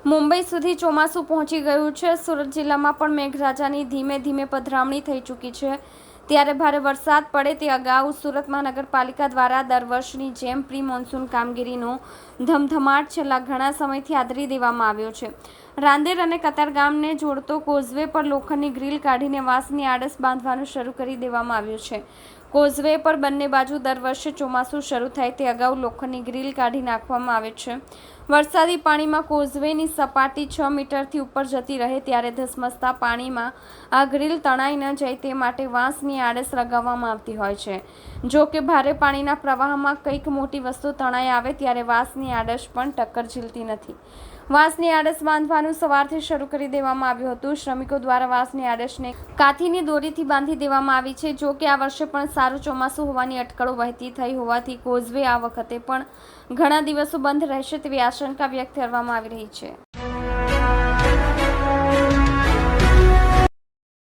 મુંબઈ સુધી ચોમાસું પહોંચી ગયું છે। સુરત જિલ્લામાં પણ મેઘરાજાની ધીમે ધીમે પધરામણી થઈ ચૂકી છે। ત્યારે ભારે વરસાદ પડે તે અગાઉ સુરત મહાનગરપાલિકા દ્વારા દર વર્ષની જેમ પ્રી મોન્સૂન કામગીરીનો ધમધમાટ છેલ્લા ઘણા સમયથી આદરી દેવામાં આવ્યો છે। રાંદેર અને કતારગામને જોડતો કોઝવે પર લોખંડની ગ્રીલ કાઢીને વાંસની આડસ બાંધવાનું શરૂ કરી દેવામાં આવ્યું છે। કોઝવે પર બંને બાજુ દર વર્ષે ચોમાસું શરૂ થાય તે અગાઉ લોખંડની ગ્રીલ કાઢી નાખવામાં આવે છે। વરસાદી પાણીમાં કોઝવેની સપાટી 6 મીટરથી ઉપર જતી રહે ત્યારે ધસમસતા પાણીમાં આ ગ્રીલ તણાઈ ન જાય તે માટે વાંસની આડસ લગાવવામાં આવતી હોય છે। જો કે ભારે પાણીના પ્રવાહમાં કંઈક મોટી વસ્તુ તણાઈ આવે ત્યારે વાંસની આડસ પણ ટક્કર ઝીલતી નથી। વાંસની આડસ બાંધવાનું સવારથી શરૂ કરી દેવામાં આવ્યું હતું। શ્રમિકો દ્વારા વાંસની આડસને કાથીની દોરીથી બાંધી દેવામાં આવી છે। જો કે આ વર્ષે પણ સારું ચોમાસું હોવાની અટકળો વહેતી થઈ હોવાથી કોઝવે આ વખતે પણ ઘણા દિવસો બંધ રહેશે તેવી આશંકા વ્યક્ત કરવામાં આવી રહી છે।